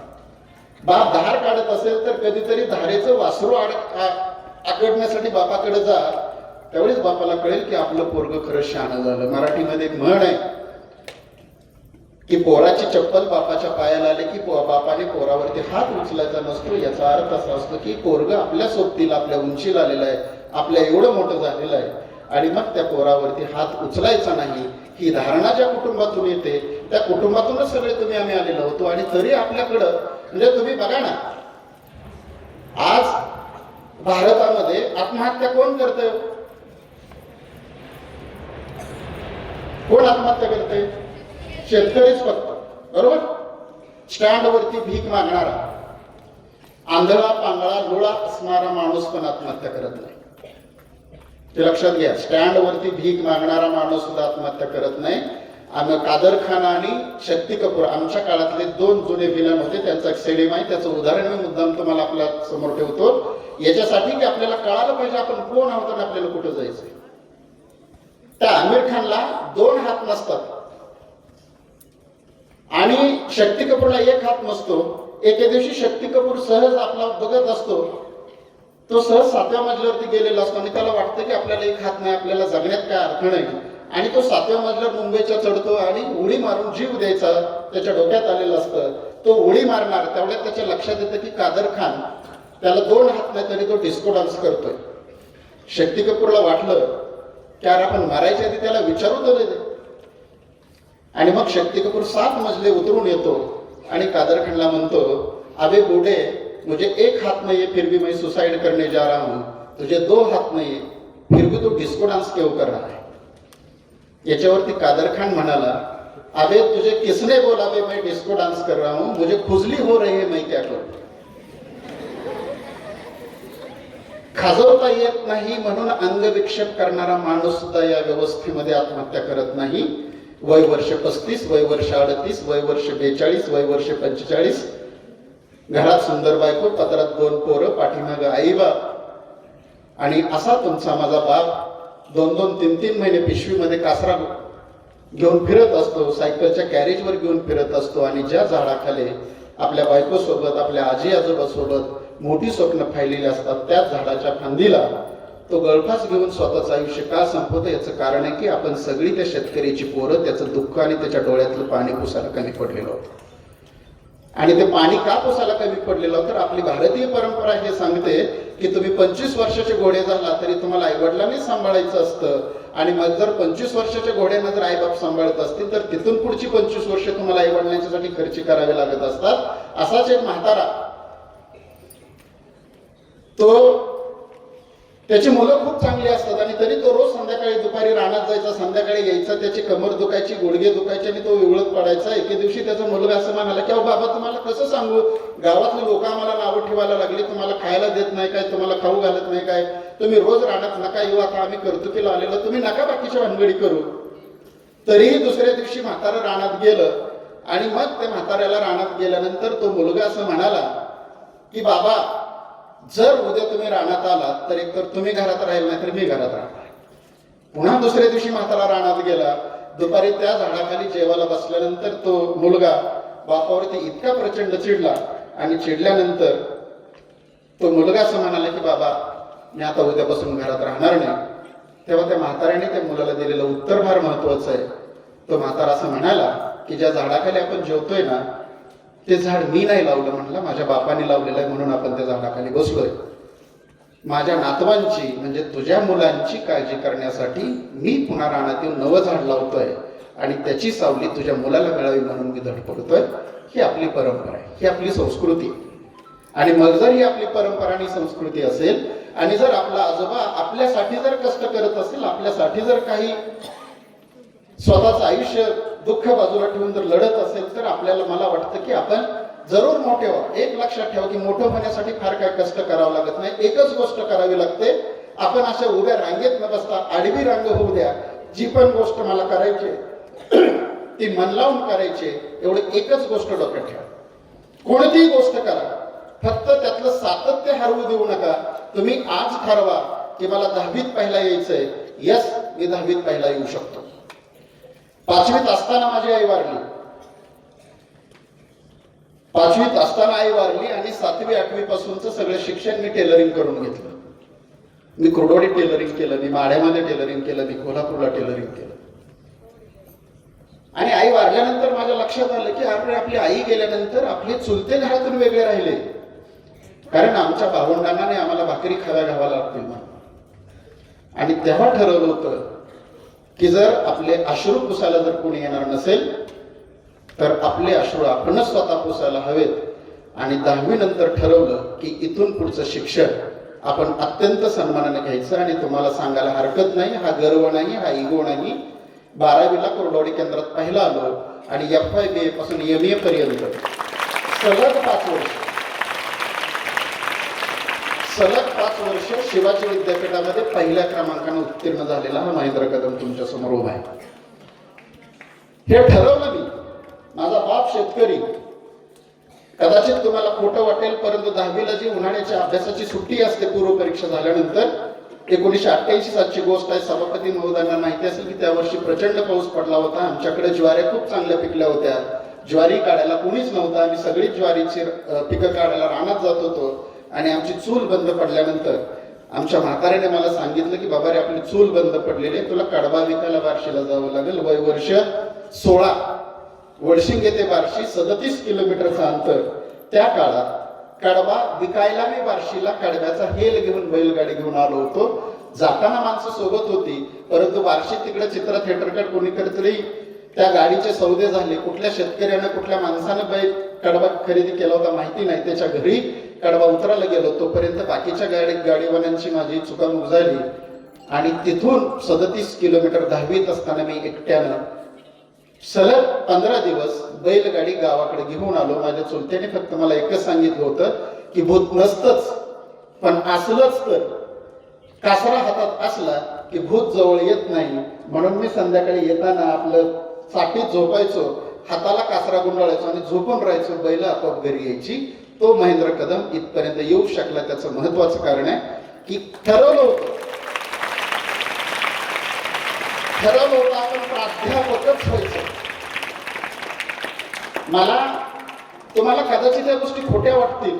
बाप धार काढत असेल तर कधीतरी धारेचं वासरू आकडण्यासाठी बापाकडे जा, त्यावेळेस बापाला कळेल की आपलं पोरग खरंच शहाणं झालं. मराठीमध्ये एक म्हण आहे की पोराची चप्पल बापाच्या पायाला आले की बापाने पोरावरती हात उचलायचा नसतो. याचा अर्थ असा असतो की पोरग आपल्या सोबतीला आपल्या उंचीला आलेला आहे, आपल्या एवढं मोठं झालेलं आहे आणि मग त्या पोरावरती हात उचलायचा नाही. ही धारणा ज्या कुटुंबातून येते त्या कुटुंबातूनच सगळे तुम्ही आम्ही आलेलो होतो. आणि तरी आपल्याकडं म्हणजे तुम्ही बघा ना, आज भारतामध्ये आत्महत्या कोण करतंय? कोण आत्महत्या करते? शेतकरीच फक्त, बरोबर. स्टँडवरती भीक मागणारा, आंधळा पांगळा लोळा असणारा माणूस पण आत्महत्या करत नाही. ते लक्षात घ्या. स्टँडवरती भीक मागणारा माणूस सुद्धा आत्महत्या करत नाही. आम्ही कादर खान आणि शक्ती कपूर आमच्या काळातले 2 जुने विलन होते. त्यांचा एक सिनेमा आहे, त्याचं उदाहरण मी मुद्दाम तुम्हाला आपल्या समोर ठेवतो याच्यासाठी की आपल्याला कळालं पाहिजे आपण कोण आहोत आणि आपल्याला कुठं जायचंय. त्या आमिर खानला 2 हात नसतात आणि शक्ती कपूरला 1 हात नसतो. एके दिवशी शक्ती कपूर सहज आपला बघत असतो, तो सहज 7व्या मजल्यावरती गेलेला असतो आणि त्याला वाटतं की आपल्याला 1 हात नाही, आपल्याला जगण्यात काय अर्थ नाही. आणि तो 7व्या मजल्यावर मुंबईच्या चढतो आणि उडी मारून जीव द्यायचा त्याच्या डोक्यात आलेलं असतं. तो उडी मारणार तेवढ्यात त्याच्या लक्षात येतं की कादर खान त्याला 2 हात नाही तरी तो डिस्को डान्स करतोय. शक्ती कपूरला वाटलं की यार आपण मारायच्या आधी त्याला विचारू तर दे. आणि मग शक्ती कपूर 7 मजले उतरून येतो आणि कादर खानला म्हणतो, अबे बूढ़े, मुझे 1 हाथ नहीं है फिर भी मैं सुसाइड करने जा रहा हूं, तुझे 2 हाथ नहीं है फिर भी तू डिस्को डांस क्यों कर रहा है? याच्यावरती कादर खान म्हणाला, अबे तुझे किसने बोला बे मैं डिस्को डांस कर रहा हूं, मुझे खुजली हो रही है, मैं क्या करूं? खाजवता येत नाही म्हणून अंगविक्षेप करणारा माणूस सुद्धा या व्यवस्थेमध्ये आत्महत्या करत नाही. वय वर्ष 35, वय वर्ष 38, वय वर्ष 42, वय वर्ष 45, घरात सुंदर बायको, पदरात 2 पोरं, पाठीमागं आई बाप आणि असा तुमचा माझा बाप 2-2, 3-3 महिने पिशवीमध्ये कासरा घेऊन फिरत असतो, सायकलच्या कॅरेजवर घेऊन फिरत असतो आणि ज्या झाडाखाली आपल्या बायको सोबत, आपल्या आजी आजोबा सोबत मोठी स्वप्न फायलेली असतात त्याच झाडाच्या फांदीला तो गळफास घेऊन स्वतःचं आयुष्य का संपवतो? याचं कारण आहे की आपण सगळी त्या शेतकऱ्याची पोरं त्याचं दुःख आणि त्याच्या डोळ्यातलं पाणी पुसायला कमी पडलेलं होतं. आणि ते पाणी का पुसायला कमी पडलेलं होतं? तर आपली भारतीय परंपरा हे सांगते की तुम्ही 25 वर्षाचे घोडे झाला तरी तुम्हाला आईवडिलांनी सांभाळायचं असतं. आणि मग जर 25 वर्षाच्या घोड्यांना जर आईबाप सांभाळत असतील तर तिथून पुढची 25 वर्ष तुम्हाला आईवडिलांच्यासाठी खर्च करावे लागत असतात. असाच एक म्हातारा, तो त्याची मुलं खूप चांगली असतात आणि तरी तो रोज संध्याकाळी दुपारी रानात जायचा, संध्याकाळी यायचा, त्याची कमर दुखायची, गुडघे दुखायचे आणि तो विवळत पडायचा. एके दिवशी त्याचा मुलगा असं म्हणाला की बाबा तुम्हाला कसं सांगू, गावातले लोक आम्हाला नावं ठेवायला लागली, तुम्हाला खायला देत नाही काय, तुम्हाला खाऊ घालत नाही काय, तुम्ही रोज रानात नका येऊ, आता आम्ही कर्तुकीला आलेलो, तुम्ही नका बाकीच्या भानगडी करू. तरीही दुसऱ्या दिवशी म्हातारं रानात गेलं आणि मग त्या म्हाताऱ्याला रानात गेल्यानंतर तो मुलगा असं म्हणाला की बाबा जर उद्या तुम्ही रानात आलात तर एकतर तुम्ही घरात राहील नाही तर मी घरात राहणार. पुन्हा दुसऱ्या दिवशी म्हातारा रानात गेला. दुपारी त्या झाडाखाली जेवायला बसल्यानंतर तो मुलगा बापावरती इतका प्रचंड चिडला आणि चिडल्यानंतर तो मुलगा असं म्हणाला की बाबा मी आता उद्यापासून घरात राहणार नाही. तेव्हा त्या म्हाताऱ्याने त्या मुलाला दिलेलं उत्तर फार महत्वाचं आहे. तो म्हातारा असं म्हणाला की ज्या झाडाखाली आपण जेवतोय ना ते झाड मी नाही लावलं, म्हणलं माझ्या बापाने लावलेलं आहे म्हणून आपण त्या झाडाखाली बसलोय. माझ्या नातवांची म्हणजे तुझ्या मुलांची काळजी करण्यासाठी मी पुन्हा रानात येऊन नवं झाड लावतोय आणि त्याची सावली तुझ्या मुलाला मिळावी म्हणून मी धडपडतोय. ही आपली परंपरा आहे, ही आपली संस्कृती आहे. आणि मग जर ही आपली परंपरा आणि संस्कृती असेल आणि जर आपला आजोबा आपल्यासाठी जर कष्ट करत असेल, आपल्यासाठी जर काही स्वतःचं आयुष्य दुःख बाजूला ठेवून जर लढत असेल, तर आपल्याला मला वाटतं की आपण जरूर मोठे व्हा. एक लक्षात ठेवा की मोठं होण्यासाठी फार काय कष्ट करावं लागत नाही. एकच गोष्ट करावी लागते, आपण अशा उभ्या रांगेत न बसता आडवी रांग होऊ द्या. जी पण गोष्ट मला करायची ती मन लावून करायची, एवढी एकच गोष्ट डोक्यात ठेवा. कोणतीही गोष्ट करा, फक्त त्यातलं सातत्य हरवू देऊ नका. तुम्ही आज ठरवा की मला 10वीत पहिला यायचंय. यस, मी 10वीत पहिला येऊ शकतो. 5वीत असताना माझी आई वारली. 5वीत असताना आई वारली आणि 7वी 8वी पासूनच सगळं शिक्षण मी टेलरिंग करून घेतलं. मी कुरडवाडी टेलरिंग केलं, मी माढ्यामध्ये टेलरिंग केलं, मी कोल्हापूरला टेलरिंग केलं. आणि आई वारल्यानंतर माझ्या लक्षात आलं की अरे आपली आई गेल्यानंतर आपले चुलते घरातून वेगळे राहिले, कारण आमच्या भावंडांना आम्हाला भाकरी खाव्या घावा लागतील म्हणून. आणि तेव्हा ठरवलं होतं की जर आपले अश्रू पुसायला जर कोणी येणार नसेल तर आपले अश्रू आपणच स्वतः पुसायला हवेत. आणि 10वी नंतर ठरवलं की इथून पुढचं शिक्षण आपण अत्यंत सन्मानाने घ्यायचं. आणि तुम्हाला सांगायला हरकत नाही, हा गर्व नाही, हा इगो नाही. 12वीला कुरडवाडी केंद्रात पहिला आलो आणि FY BA पासून MA पर्यंत सलग 5 वर्ष शिवाजी विद्यापीठामध्ये पहिल्या क्रमांकाने उत्तीर्ण झालेला हा महेंद्र कदम तुमच्या समोर उभा आहे. हे ठरवलं मी. माझा बाप शेतकरी. कदाचित तुम्हाला खोटं वाटेल, परंतु 10वीला जी उन्हाळ्याच्या अभ्यासाची सुट्टी असते पूर्व परीक्षा झाल्यानंतर, 1988 सालची गोष्ट आहे. सभापती महोदयांना माहिती असेल की त्या वर्षी प्रचंड पाऊस पडला होता. आमच्याकडे ज्वाऱ्या खूप चांगल्या पिकल्या होत्या. ज्वारी काढायला कोणीच नव्हता. आम्ही सगळी ज्वारीची पिकं काढायला रानात जात होतो. आणि आमची चूल बंद पडल्यानंतर आमच्या म्हाताऱ्याने मला सांगितलं की बाबा रे, आपली चूल बंद पडलेली आहे, तुला कडबा विकायला बार्शीला जावं लागेल. वय वर्ष 16. वडशिंगे ते बार्शी 37 किलोमीटरचं अंतर. त्या काळात कडबा विकायला मी बार्शीला कडब्याचा हेल घेऊन बैलगाडी घेऊन आलो होतो. जाताना माणसं सोबत होती, परंतु बार्शी तिकडे चित्रा थिएटरकडे कोणीकडे तरी त्या गाडीचे सौदे झाले. कुठल्या शेतकऱ्यानं कुठल्या माणसानं बैल कडबा खरेदी केला होता माहिती नाही. त्याच्या घरी कडबा उतरायला गेलो, तोपर्यंत बाकीच्या गाडीवाल्यांची माझी चुकामुक झाली. आणि तिथून 37 किलोमीटर 10वीत असताना मी एकट्यानं सलग 15 दिवस बैलगाडी गावाकडे घेऊन आलो. माझ्या चुलत्याने फक्त मला एकच सांगितलं होतं की भूत नसतंच, पण असलंच तर कासरा हातात असला की भूत जवळ येत नाही. म्हणून मी संध्याकाळी येताना आपलं चाटीत झोपायचो, हाताला कासरा गुंडाळायचो आणि झोपून राहायचो. बैल आपोआप घरी यायची. तो महेंद्र कदम इथपर्यंत येऊ शकला. त्याचं महत्वाचं कारण आहे की ठरवलं होतं आपण प्राध्यापकच व्हायचं. मला तुम्हाला कदाचित या गोष्टी खोट्या वाटतील.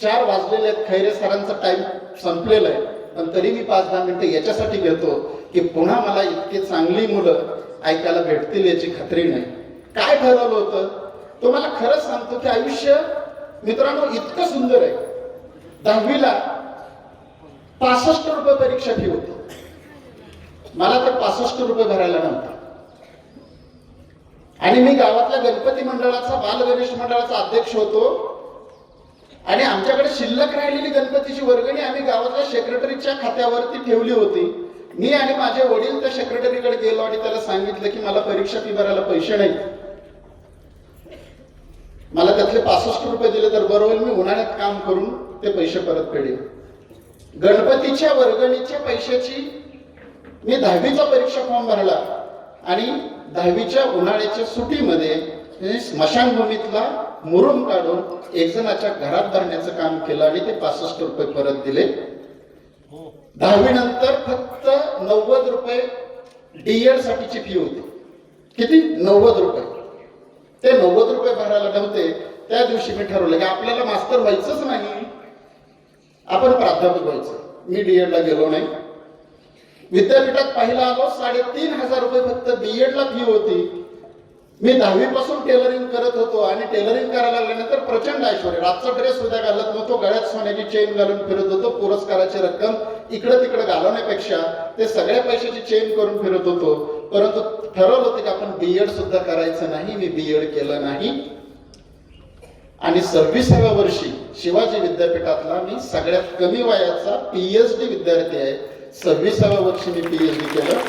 4 वाजलेले आहेत, खैरे सरांचा टाइम संपलेला आहे, पण तरी मी 5-10 मिनिटं याच्यासाठी घेतो की पुन्हा मला इतकी चांगली मुलं ऐकायला भेटतील याची खात्री नाही. काय ठरवलं होतं तुम्हाला खरंच सांगतो की आयुष्य मित्रांनो इतकं सुंदर आहे. 10वीला 65 रुपये परीक्षा फी होती. मला ते 65 रुपये भरायला नव्हता. आणि मी गावातल्या गणपती मंडळाचा, बाल गणेश मंडळाचा अध्यक्ष होतो. आणि आमच्याकडे शिल्लक राहिलेली गणपतीची वर्गणी आम्ही गावातल्या सेक्रेटरीच्या खात्यावरती ठेवली होती. मी आणि माझे वडील त्या सेक्रेटरीकडे गेलो आणि त्याला सांगितलं की मला परीक्षा फी भरायला पैसे नाही, मला त्यातले 65 रुपये दिले तर बरं होईल, मी उन्हाळ्यात काम करून ते पैसे परत फेडेन. गणपतीच्या वर्गणीच्या पैशाची मी 10वीचा परीक्षा फॉर्म भरला आणि 10वीच्या उन्हाळ्याच्या सुट्टीमध्ये स्मशानभूमीतला मुरुम काढून एक जणाच्या घरात भरण्याचं काम केलं आणि ते 65 रुपये परत दिले. 10वी नंतर फक्त 90 रुपये DED साठीची फी होती. किती? 90 रुपये. ते 90 रुपये भरायला नव्हते. त्या दिवशी मी ठरवलं की आपल्याला मास्तर व्हायचंच नाही, आपण प्राध्यापक व्हायचं. मी DED ला गेलो नाही. विद्यापीठात पहिला आलो. 3,500 रुपये फक्त BED ला फी होती. मी 10वी पासून टेलरिंग करत होतो आणि टेलरिंग करायला लागल्यानंतर प्रचंड ऐश्वर्य, रातचा ड्रेस सुद्धा घालत नव्हतो, गळ्यात सोन्याची चेन घालून फिरत होतो, पुरस्काराची रक्कम इकडे तिकडे घालवण्यापेक्षा ते सगळ्या पैशाची चेन करून फिरत होतो. परंतु ठरवलं होतं की आपण बीएड सुद्धा करायचं नाही. मी बीएड केलं नाही आणि 26व्या वर्षी शिवाजी विद्यापीठातला मी सगळ्यात कमी वयाचा पीएचडी विद्यार्थी आहे. 26व्या वर्षी मी पीएचडी केलं.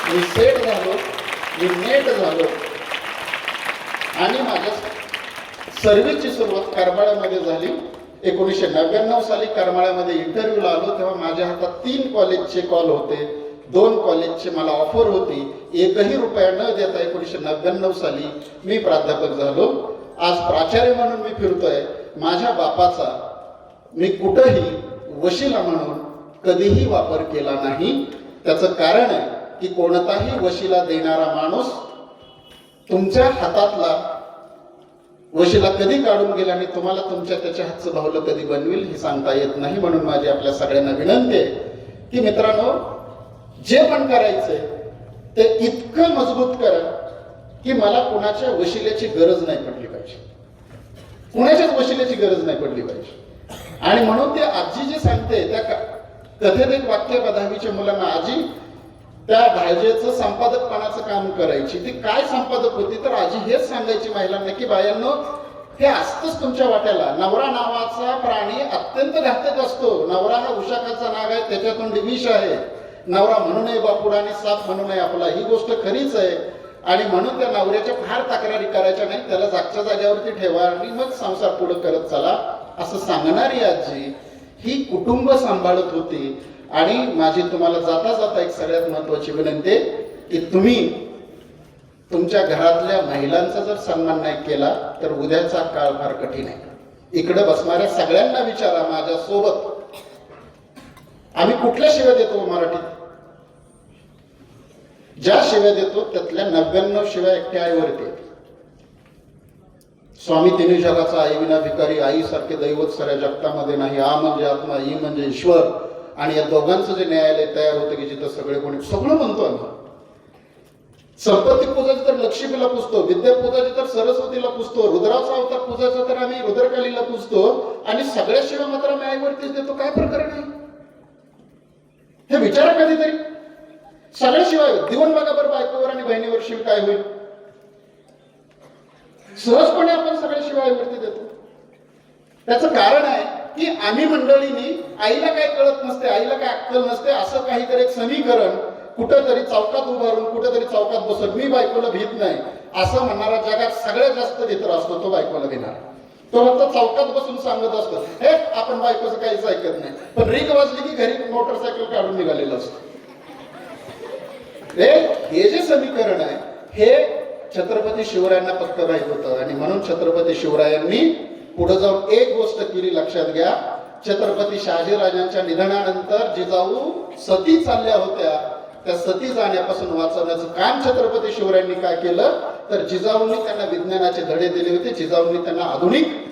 मी सेट झालो, मी नेट झालो आणि माझ्या सर्व्हिसची सुरुवात करमाळ्यामध्ये झाली. 1999 साली करमाळ्यामध्ये इंटरव्ह्यूला आलो तेव्हा माझ्या हातात 3 कॉलेजचे कॉल होते, 2 कॉलेजचे मला ऑफर होती. 1ही रुपया न देता 1999 साली मी प्राध्यापक झालो. आज प्राचार्य म्हणून मी फिरतोय. माझ्या बापाचा मी कुठंही वशिला म्हणून कधीही वापर केला नाही. त्याचं कारण आहे की कोणताही वशिला देणारा माणूस तुमच्या हातातला वशिला कधी काढून गेला आणि तुम्हाला तुमच्या त्याच्या हातचं भावलं कधी बनविल हे सांगता येत नाही. म्हणून माझी आपल्या सगळ्यांना विनंती आहे की मित्रांनो, जे पण करायचंय ते इतकं मजबूत करा की मला कुणाच्या वशिल्याची गरज नाही पडली पाहिजे, कुणाच्याच वशिल्याची गरज नाही पडली पाहिजे. आणि म्हणून ते आजी जे सांगते त्या कथेत एक वाक्य 10वीच्या मुलांना, आजी त्या भाजेचं संपादकपणाचं काम करायची. ती काय संपादक होती तर आजी हेच सांगायची महिलांना की बायांनो, हे असतंच तुमच्या वाट्याला. नवरा नावाचा प्राणी अत्यंत घातक असतो. नवरा हा उशाखाचा नाग आहे, त्याच्यातून विष आहे. नवरा म्हणू नये बापुडा आणि साप म्हणू नये आपला, ही गोष्ट खरीच आहे. आणि म्हणून त्या नवऱ्याच्या फार तक्रारी करायच्या नाही, त्याला जागच्या जागेवरती ठेवा आणि मग संसार पुढे करत चला असं सांगणारी आजी ही कुटुंब सांभाळत होती. आणि माझी तुम्हाला जाता जाता एक सगळ्यात महत्वाची विनंती आहे की तुम्ही तुमच्या घरातल्या महिलांचा जर सन्मान नाही केला तर उद्याचा काळ फार कठीण आहे. इकडे बसणाऱ्या सगळ्यांना विचारा माझ्या सोबत, आम्ही कुठल्या शिव्या देतो मराठीत? ज्या शिव्या देतो त्यातल्या 99 शिव्या एकट्या आईवरती. स्वामी तिन्ही जगाचा आई विना भिकारी, आई सारखे दैवत साऱ्या जगतामध्ये नाही. आ म्हणजे आत्मा, ई म्हणजे ईश्वर. आणि या दोघांचं जे न्यायालय तयार होतं की जिथं सगळे कोणी सगळं म्हणतो आम्ही. संपत्ती पूजाची तर लक्ष्मीला पुजतो, विद्या पूजाची तर सरस्वतीला पुजतो, रुद्राचा अवतार पूजाचा तर आम्ही रुद्रकालीला पुजतो आणि सगळ्या शिवाय मात्र आम्ही आईवरतीच देतो. काय प्रकरण आहे हे विचारा कधीतरी. सगळ्या शिवाय दिवण बघा बरं बायकोवर आणि बहिणीवर शिव काय होईल. सहजपणे आपण सगळ्या शिवाय आईवरती देतो. त्याचं कारण आहे की आम्ही मंडळींनी आईला काय कळत नसते, आईला काय अक्कल नसते, असं काहीतरी एक समीकरण कुठंतरी चौकात उभारून कुठेतरी चौकात बसत मी बायकोला भीत नाही असं म्हणणारा जगात सगळ्यात जास्त भित्र असतो तो बायकोला भिणार. तो फक्त चौकात बसून सांगत असतो हे आपण बायकोचं काहीच ऐकत नाही, पण रिक वाजली की घरी मोटरसायकल काढून निघालेलं असतं. हे जे समीकरण आहे हे छत्रपती शिवरायांना फक्त माहित होतं. आणि म्हणून छत्रपती शिवरायांनी पुढे जाऊन एक गोष्ट केली, लक्षात घ्या. छत्रपती शहाजीराजांच्या निधनानंतर जिजाऊ सती चालल्या होत्या, त्या सती जाण्यापासून वाचवण्याचं काम छत्रपती शिवरायांनी काय केलं तर जिजाऊंनी त्यांना विज्ञानाचे धडे दिले होते, जिजाऊंनी त्यांना आधुनिक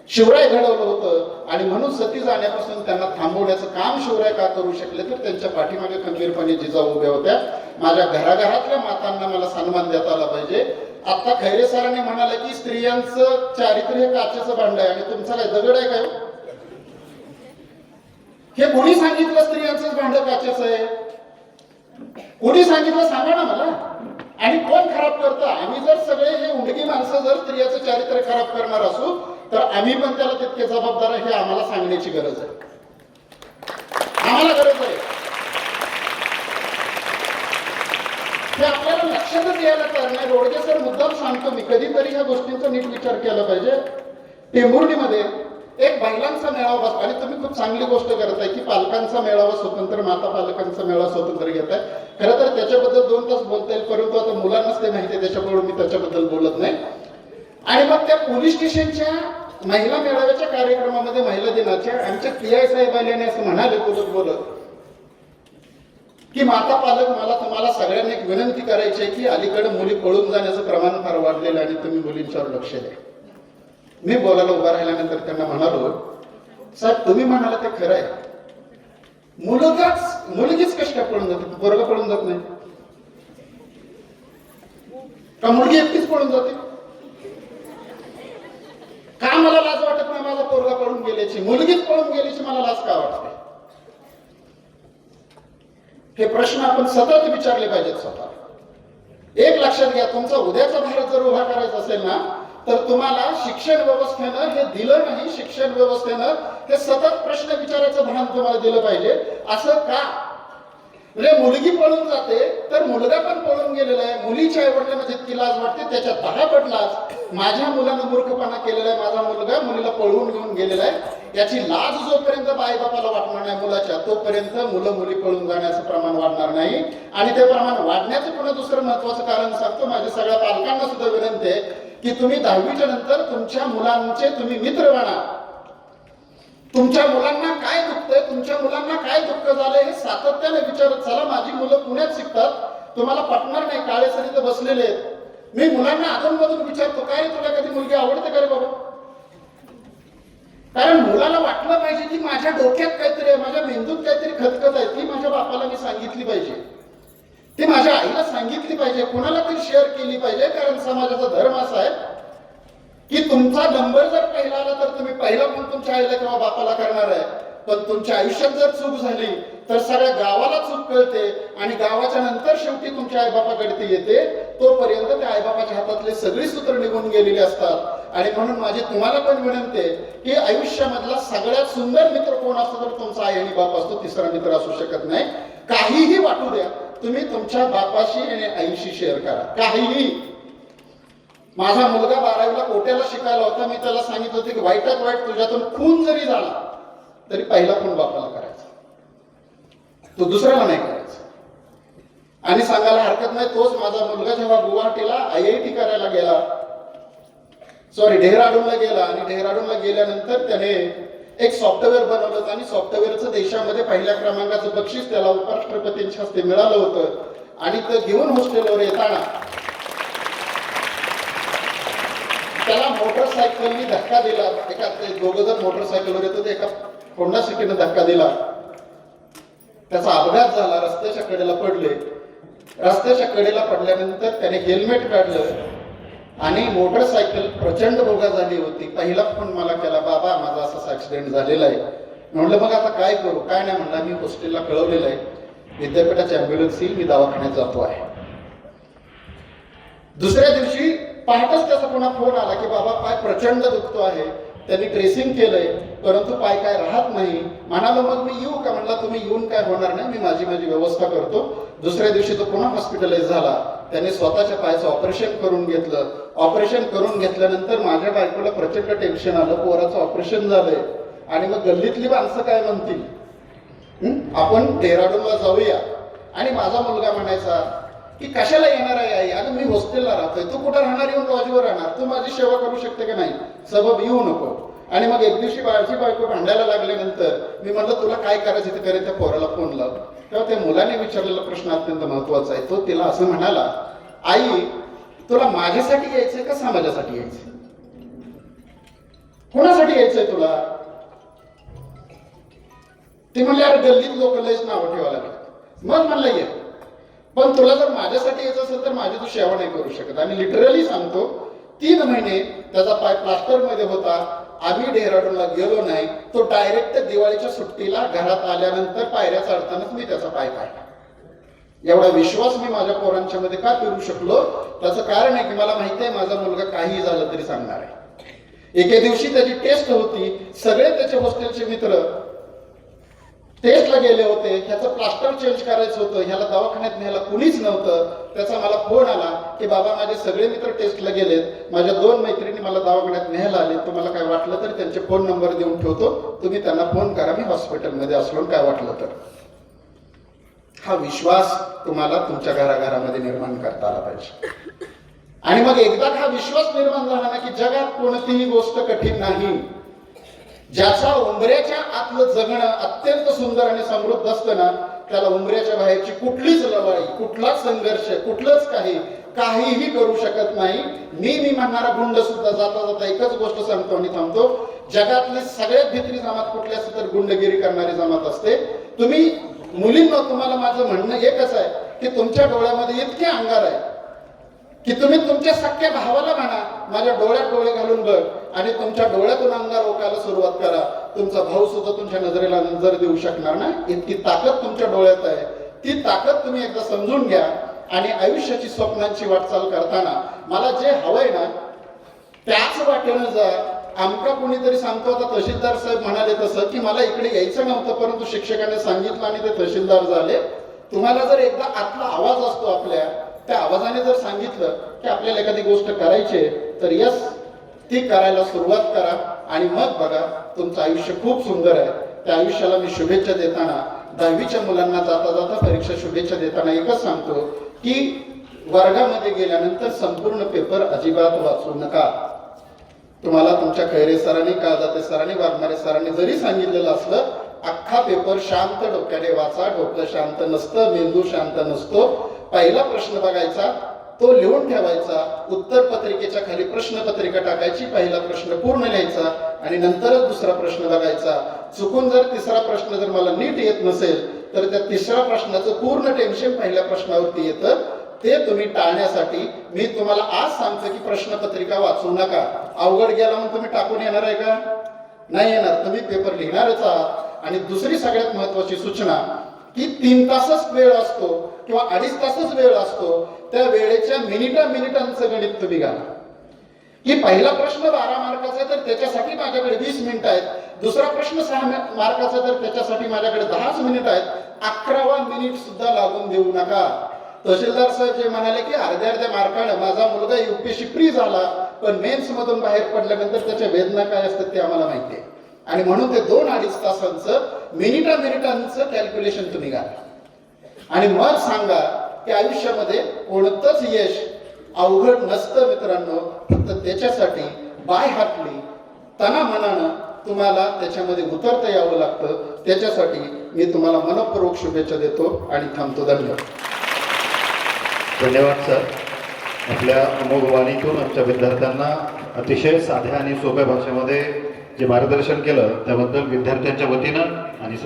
शिवराय घडवलं होतं. आणि म्हणून सती जाण्यापासून त्यांना थांबवण्याचं काम शिवराय का करू शकले तर त्यांच्या पाठीमागे खंबीरपणे जिजाऊ उभ्या होत्या. माझ्या घराघरातल्या मातांना मला सन्मान देता आला पाहिजे. आता खैरे सरांनी म्हणाले की स्त्रियांचं चारित्र्य हे काचेचं भांड आहे आणि तुमचा काय दगड आहे काय? हे कोणी सांगितलं स्त्रियांचं भांड काचेचं आहे? कोणी सांगितलं सांगा ना मला. आणि कोण खराब करतं? आम्ही जर सगळे हे उंडगी माणसं जर स्त्रियाचं चारित्र्य खराब करणार असू तर आम्ही पण त्याला तितके जबाबदार आहे हे आम्हाला सांगण्याची गरज आहे, आम्हाला गरज आहे. हे आपल्याला लक्षातच यायला तयार नाही. रोडगे सर मुद्दाम सांगतो मी, कधीतरी ह्या गोष्टींचा नीट विचार केला पाहिजे. टेंभुर्णीमध्ये एक महिलांचा मेळावा बसला आणि तुम्ही खूप चांगली गोष्ट करताय की पालकांचा मेळावा स्वतंत्र, माता पालकांचा मेळावा स्वतंत्र घेताय. खरं तर त्याच्याबद्दल 2 तास बोलता येईल, परंतु आता मुलांनाच ते माहिती आहे त्याच्यामुळे मी त्याच्याबद्दल बोलत नाही. आणि मग त्या पोलीस स्टेशनच्या महिला मेळाव्याच्या कार्यक्रमामध्ये महिला दिनाच्या आमच्या PI साहेब आल्याने असं म्हणाले बोलत बोलत की माता पालक मला तुम्हाला सगळ्यांना एक विनंती करायची आहे की अलीकडे मुली पळून जाण्याचं प्रमाण फार वाढलेलं आणि तुम्ही मुलींच्यावर लक्ष द्या. मी बोलायला उभा राहिल्यानंतर त्यांना म्हणालो साहेब तुम्ही म्हणाला ते खरं आहे, मुलगीच कशी काय पळून जाते, पोरगं पळून जात नाही. का मुलगी एकटीच पळून जाते? का मला लाज वाटत नाही माझा पोरगा पळून गेल्याची, मुलगीच पळून गेल्याची मला लाज का वाटते? हे प्रश्न आपण सतत विचारले पाहिजेत स्वतः. एक लक्षात घ्या, तुमचा उद्याचा भारत जर उभा करायचा असेल ना, तर तुम्हाला शिक्षण व्यवस्थेनं हे दिलं नाही, शिक्षण व्यवस्थेनं हे सतत प्रश्न विचारायचं भान तुम्हाला दिलं पाहिजे. असं का? म्हणजे मुलगी पळून जाते तर मुलगा पण पळून गेलेला आहे, मुलीच्या आईवडिलांना जितकी लाज वाटते त्याच्या 10 पट लाज माझ्या मुलानं मूर्खपणा केलेला आहे, माझा मुलगा मुलीला पळवून घेऊन गेलेला आहे, याची लाज जोपर्यंत आई बापाला वाटणार नाही मुलाच्या, तोपर्यंत मुलं मुली पळून जाण्याचं प्रमाण वाढणार नाही. आणि ते प्रमाण वाढण्याचं पुन्हा दुसरं महत्वाचं कारण सांगतो. माझ्या सगळ्या पालकांना सुद्धा विनंती आहे की तुम्ही 10वीच्या नंतर तुमच्या मुलांचे तुम्ही मित्र बना. तुमच्या मुलांना काय दुखतंय, तुमच्या मुलांना काय दुःख झालंय हे सातत्याने विचारत चला. माझी मुलं पुण्यात शिकतात, तुम्हाला पटणार नाही, काळे सर इथं बसलेले आहेत. मी मुलांना अधूनमधून विचारतो, काय रे तुला कधी मुलगी आवडते का रे बाबा? कारण मुलाला वाटलं पाहिजे की माझ्या डोक्यात काहीतरी आहे, माझ्या मेंदूत काहीतरी खतखत आहे, ती माझ्या बापाला मी सांगितली पाहिजे, ती माझ्या आईला सांगितली पाहिजे, कुणाला तरी शेअर केली पाहिजे. कारण समाजाचा धर्म असा आहे की तुमचा नंबर जर पहिला आला तर तुम्ही पहिला फोन तुमच्या आईला किंवा बापाला करणार आहे, पण तुमच्या आयुष्यात जर चूक झाली तर सगळ्या गावाला चूक कळते आणि गावाच्या नंतर शेवटी तुमच्या आईबापाकडे ती येते. तोपर्यंत त्या आईबापाच्या हातातले सगळी सूत्र निघून गेलेली असतात. आणि म्हणून माझी तुम्हाला पण विनंती आहे की आयुष्यामधला सगळ्यात सुंदर मित्र कोण असतो तर तुमचा आई आणि बाप असतो, तिसरा मित्र असू शकत नाही. काहीही वाटू द्या, तुम्ही तुमच्या बापाशी आणि आईशी शेअर करा, काहीही. माझा मुलगा 12वीला कोट्याला शिकायला होता, मी त्याला सांगितलं होतं की वाईटात वाईट तुझ्यातून खून जरी झाला तरी पहिला फोन बापाला करायचा, तो दुसऱ्याला नाही करायचा. आणि सांगायला हरकत नाही, तोच माझा मुलगा जेव्हा गुवाहाटीला IIT करायला गेला, डेहराडूनला गेला, आणि डेहराडूनला गेल्यानंतर त्याने एक सॉफ्टवेअर बनवलं आणि सॉफ्टवेअरचं देशामध्ये पहिल्या क्रमांकाचं बक्षीस त्याला उपराष्ट्रपतींच्या हस्ते मिळालं होतं. आणि ते घेऊन हॉस्टेलवर येताना त्याला मोटरसायकलनी धक्का दिला. एका दोघं जण मोटरसायकलवर येत होते, एका होंडा सिटीनं धक्का दिला, त्याचा अपघात झाला, रस्त्याच्या कडेला पडले. रस्त्याच्या कडेला पडल्यानंतर त्याने हेल्मेट काढलं आणि मोटरसायकल प्रचंड भोगा झाली होती. पहिला फोन मला केला, बाबा माझा असा ऍक्सिडेंट झालेला आहे. म्हणलं मग आता काय करू? काय नाही म्हणला, मी हॉस्टेलला कळवलेलं आहे, विद्यापीठाची ॲम्ब्युलन्स येईल, मी दवाखान्यात जातो आहे. दुसऱ्या दिवशी पहाटच त्याचा पुन्हा फोन आला की बाबा पाय प्रचंड दुखतो आहे. त्यांनी ट्रेसिंग केलंय परंतु पाय काय राहत नाही. म्हणालो मग मी येऊ का? म्हणला तुम्ही येऊन काय होणार नाही, मी माझी व्यवस्था करतो. दुसऱ्या दिवशी तो पुन्हा हॉस्पिटलाइज झाला. त्याने स्वतःच्या पायाचं ऑपरेशन करून घेतलं. ऑपरेशन करून घेतल्यानंतर माझ्या बायकोला प्रचंड टेन्शन आलं, पोराचं ऑपरेशन झालंय आणि मग गल्लीतली माणसं काय म्हणतील, आपण डेहराडूनला जाऊया. आणि माझा मुलगा म्हणायचा की कशाला येणार आहे आई, अगं मी हॉस्टेलला राहतोय, तू कुठं राहणार, येऊन लॉजवर राहणार, तू माझी सेवा करू शकते की नाही, सबब येऊ नको. आणि मग एक दिवशी माझी बायको भांडायला लागल्यानंतर मी म्हणलं तुला काय करायचं ते करे, त्या पोराला फोन लाव. तेव्हा त्या मुलाने विचारलेला प्रश्न अत्यंत महत्वाचा आहे. तो तिला असं म्हणाला, आई तुला माझ्यासाठी यायचंय का समाजासाठी यायचंय, कोणासाठी यायचंय तुला? ती म्हणली अरे गल्लीत लोक लयच नावं ठेवायला लागतात. मग म्हणलं ये, पण तुला जर माझ्यासाठी यायचं असेल तर माझी तू सेवा नाही करू शकत. आणि लिटरली सांगतो 3 महिने त्याचा पाय प्लास्टर मध्ये होता. आम्ही डेहराडूनला गेलो नाही, तो डायरेक्ट दिवाळीच्या सुट्टीला घरात आल्यानंतर पायऱ्या चढतानाच मी त्याचा पाय पाहिला. एवढा विश्वास मी माझ्या पोरांच्या मध्ये का करू शकलो? त्याचं कारण आहे की मला माहिती आहे माझा मुलगा काही झालं तरी सांगणार आहे. एके दिवशी त्याची टेस्ट होती, सगळे त्याचे हॉस्टेलचे मित्र टेस्टला गेले होते, ह्याचं प्लास्टर चेंज करायचं होतं, ह्याला दवाखान्यात न्यायला कुणीच नव्हतं. त्याचा मला फोन आला की बाबा माझे सगळे मित्र टेस्टला गेलेत, माझ्या 2 मैत्रिणी मला दवाखान्यात न्यायला आले, तुम्हाला काय वाटलं तर त्यांचे फोन नंबर देऊन ठेवतो, तुम्ही त्यांना फोन करा, मी हॉस्पिटलमध्ये असलो काय वाटलं तर. हा विश्वास तुम्हाला तुमच्या घराघरामध्ये निर्माण करता आला पाहिजे. आणि मग एकदा हा विश्वास निर्माण झाला ना की जगात कोणतीही गोष्ट कठीण नाही. ज्याचा उंबऱ्याच्या आतलं जगणं अत्यंत सुंदर आणि समृद्ध असतं ना, त्याला उंबऱ्याच्या बाहेरची कुठलीच लढाई, कुठलाच संघर्ष, कुठलंच काहीही करू शकत नाही. मी म्हणणारा गुंड सुद्धा जाता जाता एकच गोष्ट सांगतो आणि थांबतो, जगातली सगळ्यात भित्री जमात कुठली असते तर गुंडगिरी करणारी जमात असते. तुम्ही मुलींना, तुम्हाला माझं म्हणणं एकच आहे की तुमच्या डोळ्यामध्ये इतके अंगार आहे की तुम्ही तुमच्या सख्या भावाला म्हणा माझ्या डोळ्यात डोळे घालून बघ आणि तुमच्या डोळ्यातून अंगार ओकायला सुरुवात करा. तुमचा भाऊ सुद्धा तुमच्या नजरेला नजर देऊ शकणार नाही. इतकी ताकद तुमच्या डोळ्यात आहे. ती ताकद तुम्ही एकदा समजून घ्या आणि आयुष्याची स्वप्नांची वाटचाल करताना मला जे हवंय ना त्याच वाटेनं जा. आमका कोणीतरी सांगतो आता तहसीलदार साहेब म्हणाले तसं की मला इकडे यायचं नव्हतं परंतु शिक्षकाने सांगितलं आणि ते तहसीलदार झाले. तुम्हाला जर एकदा आतला आवाज असतो आपल्या त्या आवाजाने जर सांगितलं की आपल्याला एखादी गोष्ट करायची तर यस ती करायला सुरुवात करा आणि मग बघा तुमचं आयुष्य खूप सुंदर आहे. त्या आयुष्याला मी शुभेच्छा देताना 10वीच्या मुलांना जाता जाता परीक्षा शुभेच्छा देताना एकच सांगतो की वर्गामध्ये गेल्यानंतर संपूर्ण पेपर अजिबात वाचू नका. तुम्हाला तुमच्या खैरे सरांनी काळजाते सरांनी वाघमारे सरांनी जरी सांगितलेलं असलं अख्खा पेपर शांत डोक्याने वाचा. डोकं शांत नसतं, मेंदू शांत नसतो. पहिला प्रश्न बघायचा तो लिहून ठेवायचा. उत्तर पत्रिकेच्या खाली प्रश्नपत्रिका टाकायची. पहिला प्रश्न पूर्ण लिहायचा आणि नंतरच दुसरा प्रश्न बघायचा. चुकून जर तिसरा प्रश्न जर मला नीट येत नसेल तर त्या तिसऱ्या प्रश्नाचं पूर्ण टेन्शन पहिल्या प्रश्नावरती येतं. ते तुम्ही टाळण्यासाठी मी तुम्हाला आज सांगतो की प्रश्नपत्रिका वाचू नका. अवघड गेला म्हणून तुम्ही टाकून येणार आहे का? नाही येणार. तुम्ही पेपर लिहिणारच आहात. आणि दुसरी सगळ्यात महत्वाची सूचना की 3 तासच वेळ असतो किंवा 2.5 तासच वेळ असतो. त्या वेळेच्या मिनिटांचं गणित तुम्ही घाला. की पहिला प्रश्न 12 मार्काचा आहे तर त्याच्यासाठी माझ्याकडे 20 मिनिटं आहेत. दुसरा प्रश्न 6 मार्काचा तर त्याच्यासाठी माझ्याकडे 10 मिनिट आहेत. 11वा मिनिट सुद्धा लागून देऊ नका. तहसीलदार साहेब जे म्हणाले की अर्ध्या मार्कानं माझा मुलगा UPSC प्री झाला पण मेन्स मधून बाहेर पडल्यानंतर त्याच्या वेदना काय असतात ते आम्हाला माहिती आहे. आणि म्हणून ते 2-2.5 तासांचं मिनिटांचं कॅल्क्युलेशन तुम्ही घाला आणि मग सांगा की आयुष्यामध्ये कोणतंच यश अवघड नसतं मित्रांनो. फक्त त्याच्यासाठी बाय हार्टली तना मनानं तुम्हाला त्याच्यामध्ये उतरता यावं लागतं. त्याच्यासाठी मी तुम्हाला मनपूर्वक शुभेच्छा देतो आणि थांबतो. धन्यवाद. धन्यवाद सर. आपल्या अमोघ वाणीतून आमच्या विद्यार्थ्यांना अतिशय साध्या आणि सोप्या भाषेमध्ये जे मार्गदर्शन केलं त्याबद्दल विद्यार्थ्यांच्या वतीनं